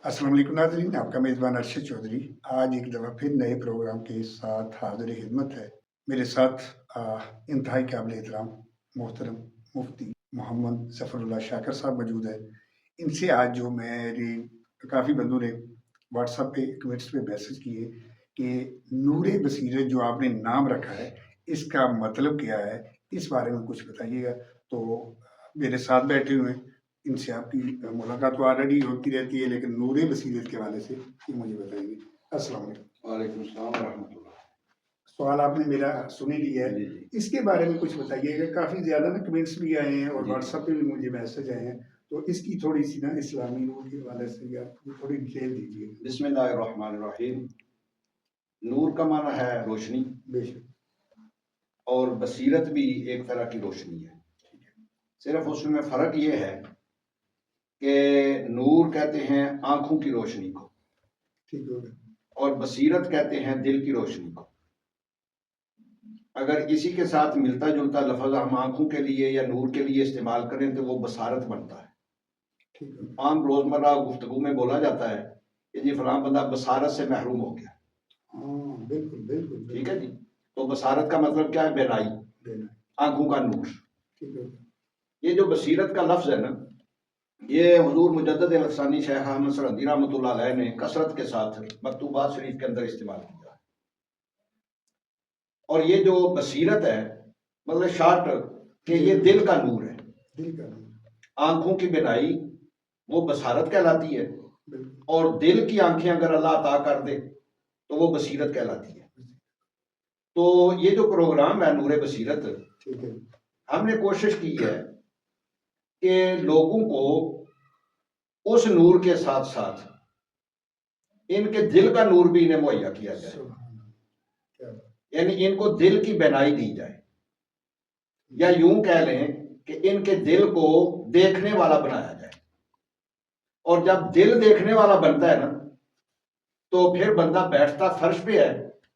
अस्सलाम वालेकुम नाज़रीन, आपका मेज़बान अरशद चौधरी आज एक दफ़ा फिर नए प्रोग्राम के साथ हाज़िर खिदमत है। मेरे साथ इंतहाई काबिल एहतराम मोहतरम मुफ्ती मोहम्मद ज़फ़रुल्लाह शाकिर साहब मौजूद है। इनसे आज जो मेरी काफ़ी बंदों ने व्हाट्सएप पे कमेंट्स पे मैसेज किए कि नूरे बसीरत जो आपने नाम रखा है, इसका मतलब क्या है? इस बारे में कुछ बताइएगा। तो मेरे साथ बैठे हुए हैं, इनसे आपकी मुलाकात तो ऑलरेडी होती रहती है, लेकिन नूरे बसीरत के हवाले से ये मुझे बताइए। अस्सलाम वालेकुम। वालेकुम सलाम रहमतुल्लाह। सवाल आपने मेरा सुन ही लिया है, जी जी इसके बारे में कुछ बताइएगा। काफ़ी ज़्यादा ना कमेंट्स भी आए हैं और जी। व्हाट्सएप पे भी मुझे मैसेज आए हैं, तो इसकी थोड़ी सी ना इस्लामी नूर के हवाले से या थोड़ी डिटेल दीजिए। बिस्मिल्लाहिर्रहमानिर्रहीम। नूर का माना है रोशनी, बेशक। और बसीरत भी एक तरह की रोशनी है। सिर्फ उसमें फ़र्क ये है कि नूर कहते हैं आंखों की रोशनी को, ठीक हो गया। और बसीरत कहते हैं दिल की रोशनी को। अगर इसी के साथ मिलता जुलता लफ्ज़ हम आंखों के लिए या नूर के लिए इस्तेमाल करें तो वो बसारत बनता है। ठीक हो गया। आम रोज़मर्रा गुफ्तगू में बोला जाता है कि जी फलां बंदा बसारत से महरूम हो गया। हाँ, बिल्कुल बिल्कुल ठीक है जी। तो बसारत का मतलब क्या है? बेनाई, देना। आंखों का नूर। ठीक हो गया। ये जो बसीरत का लफ्ज़ है ना, ये हुजूर मुजद्दिद अल-अफ़सानी शेख अहमद सरहदी रहमतुल्लाह अलैह ने कसरत के साथ मकतूबात शरीफ के अंदर इस्तेमाल किया है। और ये जो बसीरत है मतलब शॉर्ट कि ये दिल का नूर है। दिल का नूर, आंखों की बिनाई वो बसारत कहलाती है, बिल्कुल। और दिल की आंखें अगर अल्लाह अता कर दे तो वो बसीरत कहलाती है। तो ये जो प्रोग्राम है नूरे बसीरत, ठीक है। हमने कोशिश की है कि लोगों को उस नूर के साथ साथ इनके दिल का नूर भी इन्हें मुहैया किया जाए, क्या बात। यानी इनको दिल की बेनाई दी जाए, या यूं कह लें कि इनके दिल को देखने वाला बनाया जाए। और जब दिल देखने वाला बनता है ना, तो फिर बंदा बैठता फर्श पे है,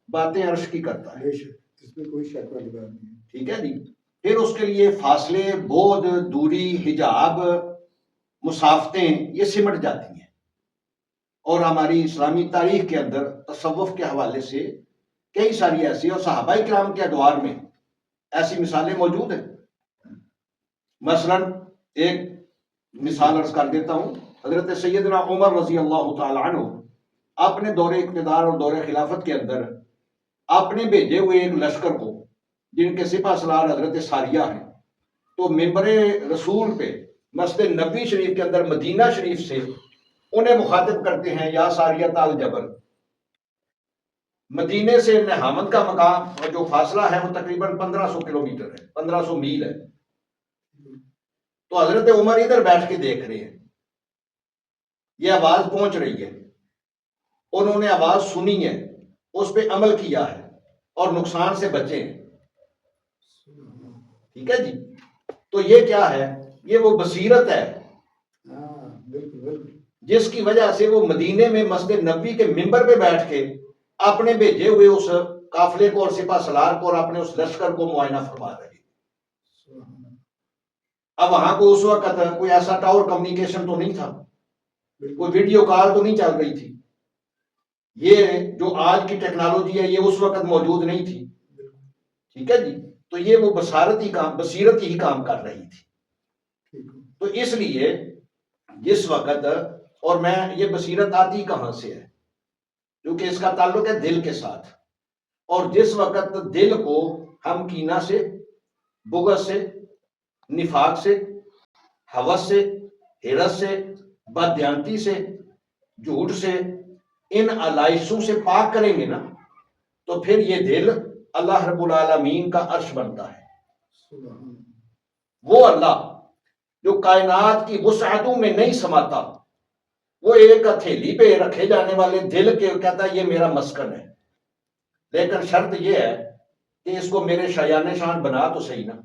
बातें अर्श की करता है। बेशक, इसमें कोई शक वाली बात नहीं है। ठीक है जी। फिर उसके लिए फासले, बोझ, दूरी, हिजाब, मुसाफतें ये सिमट जाती हैं। और हमारी इस्लामी तारीख के अंदर तसव्वुफ के हवाले से कई सारी ऐसी, और सहाबाए किराम के अदवार में ऐसी मिसालें मौजूद हैं। मसलन एक मिसाल अर्ज कर देता हूँ। हजरत सैयदना उमर रजी अल्लाह तआला अन्हु अपने दौरे इक़्तिदार और दौरे खिलाफत के अंदर आपने भेजे हुए एक लश्कर को, जिनके सिपा सलार हजरत सारिया हैं, तो मिंबरे रसूल पे मस्जिद नबी शरीफ के अंदर मदीना शरीफ से उन्हें मुखातिब करते हैं, या सारिया ताल जबल। मदीने से नहामद का मकाम जो फासला है वो तकरीबन 1500 किलोमीटर है, 1500 मील है। तो हजरत उमर इधर बैठ के देख रहे हैं, ये आवाज पहुंच रही है, उन्होंने आवाज सुनी है, उस पर अमल किया है और नुकसान से बचे हैं। ठीक है जी। तो ये क्या है? ये वो बसीरत है जिसकी वजह से वो मदीने में मस्जिद नबी के मिंबर पे बैठ के अपने भेजे हुए उस काफिले को और सिपा सलार को और अपने उस लश्कर को मुआयना फरमा रहे। अब वहां को उस वक्त कोई ऐसा टावर कम्युनिकेशन तो नहीं था, कोई वीडियो कॉल तो नहीं चल रही थी। ये जो आज की टेक्नोलॉजी है ये उस वक्त मौजूद नहीं थी। ठीक है जी। तो ये वो बसीरत ही काम कर रही थी। तो इसलिए जिस वक्त, और मैं ये बसीरत आती कहां से है, क्योंकि इसका ताल्लुक है दिल के साथ। और जिस वक्त दिल को हम कीना से, बुग़्ज़ से, निफाक से, हवस से, हिरस से, बददियानती से, झूठ से, इन अलाइशों से पाक करेंगे ना, तो फिर ये दिल अल्लाह रब्बुल आलमीन का अर्श बनता है। वो अल्लाह जो कायनात की वुसअतों में नहीं समाता, वो एक हथेली पे रखे जाने वाले दिल के कहता है ये मेरा मस्कन है, लेकिन शर्त ये है कि इसको मेरे शायान शान बना तो सही ना,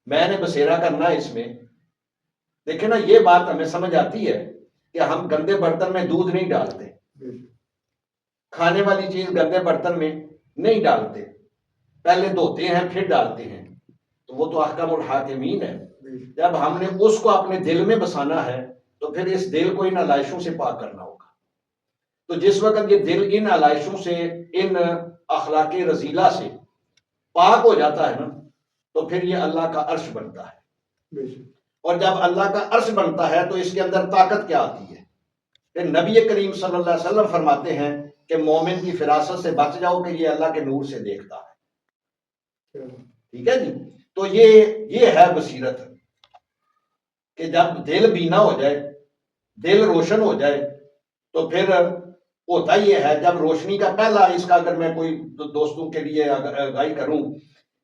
मैंने बसेरा करना है इसमें। देखिए ना, ये बात हमें समझ आती है कि हम गंदे बर्तन में दूध नहीं डालते, खाने वाली चीज गंदे बर्तन में नहीं डालते, पहले धोते हैं फिर डालते हैं। तो वो तो अहकामुल हाकिमीन है। जब हमने उसको अपने दिल में बसाना है تو پھر اس دل کو ان علائشوں سے پاک کرنا ہوگا. تو جس وقت یہ دل ان علائشوں سے، ان اخلاق رذیلہ سے پاک ہو جاتا ہے نا، تو پھر یہ اللہ کا عرش بنتا ہے. اور جب اللہ کا عرش بنتا ہے تو اس کے اندر طاقت کیا آتی ہے؟ پھر نبی کریم صلی اللہ علیہ وسلم فرماتے ہیں کہ مومن کی فراست سے بچ جاؤ کہ یہ اللہ کے نور سے دیکھتا ہے. ٹھیک ہے جی. تو یہ ہے بصیرت، کہ جب دل بینا ہو جائے، دل روشن ہو جائے، تو پھر ہوتا یہ ہے، جب روشنی کا پہلا، اس کا اگر میں کوئی دوستوں کے لیے آگاہی کروں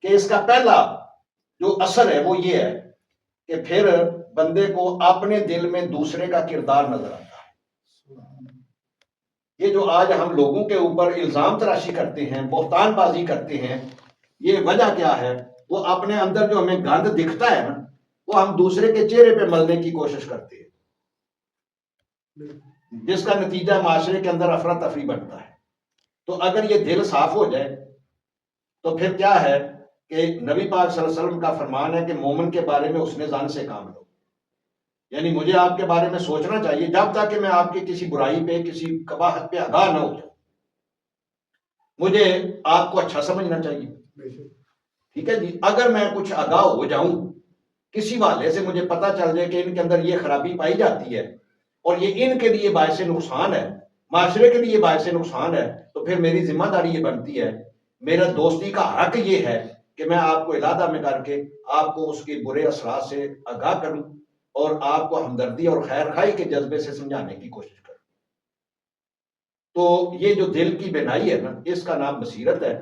کہ اس کا پہلا جو اثر ہے وہ یہ ہے کہ پھر بندے کو اپنے دل میں دوسرے کا کردار نظر آتا ہے. یہ جو آج ہم لوگوں کے اوپر الزام تراشی کرتے ہیں، بہتان بازی کرتے ہیں، یہ وجہ کیا ہے؟ وہ اپنے اندر جو ہمیں گند دکھتا ہے نا، وہ ہم دوسرے کے چہرے پہ ملنے کی کوشش کرتے ہیں، جس کا نتیجہ معاشرے کے اندر افراتفری بنتا ہے. تو اگر یہ دل صاف ہو جائے تو پھر کیا ہے کہ نبی پاک صلی اللہ علیہ وسلم کا فرمان ہے کہ مومن کے بارے میں اس نے ظن سے کام لو. یعنی مجھے آپ کے بارے میں سوچنا چاہیے جب تک کہ میں آپ کی کسی برائی پہ، کسی قباحت پہ آگاہ نہ ہو جاؤں. مجھے آپ کو اچھا سمجھنا چاہیے. ٹھیک ہے جی. اگر میں کچھ آگاہ ہو جاؤں، کسی والے سے مجھے پتا چل جائے کہ ان کے اندر یہ خرابی پائی جاتی ہے اور یہ ان کے لیے باعث نقصان ہے، معاشرے کے لیے باعث نقصان ہے، تو پھر میری ذمہ داری یہ بنتی ہے، میرا دوستی کا حق یہ ہے کہ میں آپ کو علادہ میں کر کے آپ کو اس کے برے اثرات سے آگاہ کروں اور آپ کو ہمدردی اور خیر خواہی کے جذبے سے سمجھانے کی کوشش کروں. تو یہ جو دل کی بینائی ہے نا، اس کا نام بصیرت ہے.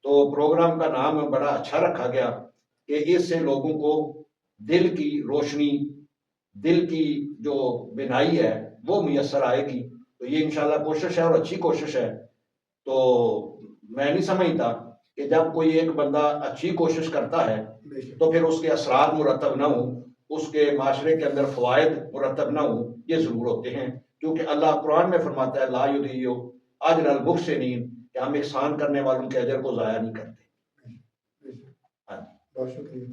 تو پروگرام کا نام بڑا اچھا رکھا گیا کہ اس سے لوگوں کو دل کی روشنی، دل کی جو بینائی ہے وہ میسر آئے گی. تو یہ انشاءاللہ کوشش ہے اور اچھی کوشش ہے. تو میں نہیں سمجھتا کہ جب کوئی ایک بندہ اچھی کوشش کرتا ہے تو پھر اس کے اثرات مرتب نہ ہوں، اس کے معاشرے کے اندر فوائد مرتب نہ ہوں. یہ ضرور ہوتے ہیں، کیونکہ اللہ قرآن میں فرماتا ہے لا یضیع اجر المحسنین، کہ ہم احسان کرنے والوں کے اجر کو ضائع نہیں کرتے. بہت شکریہ.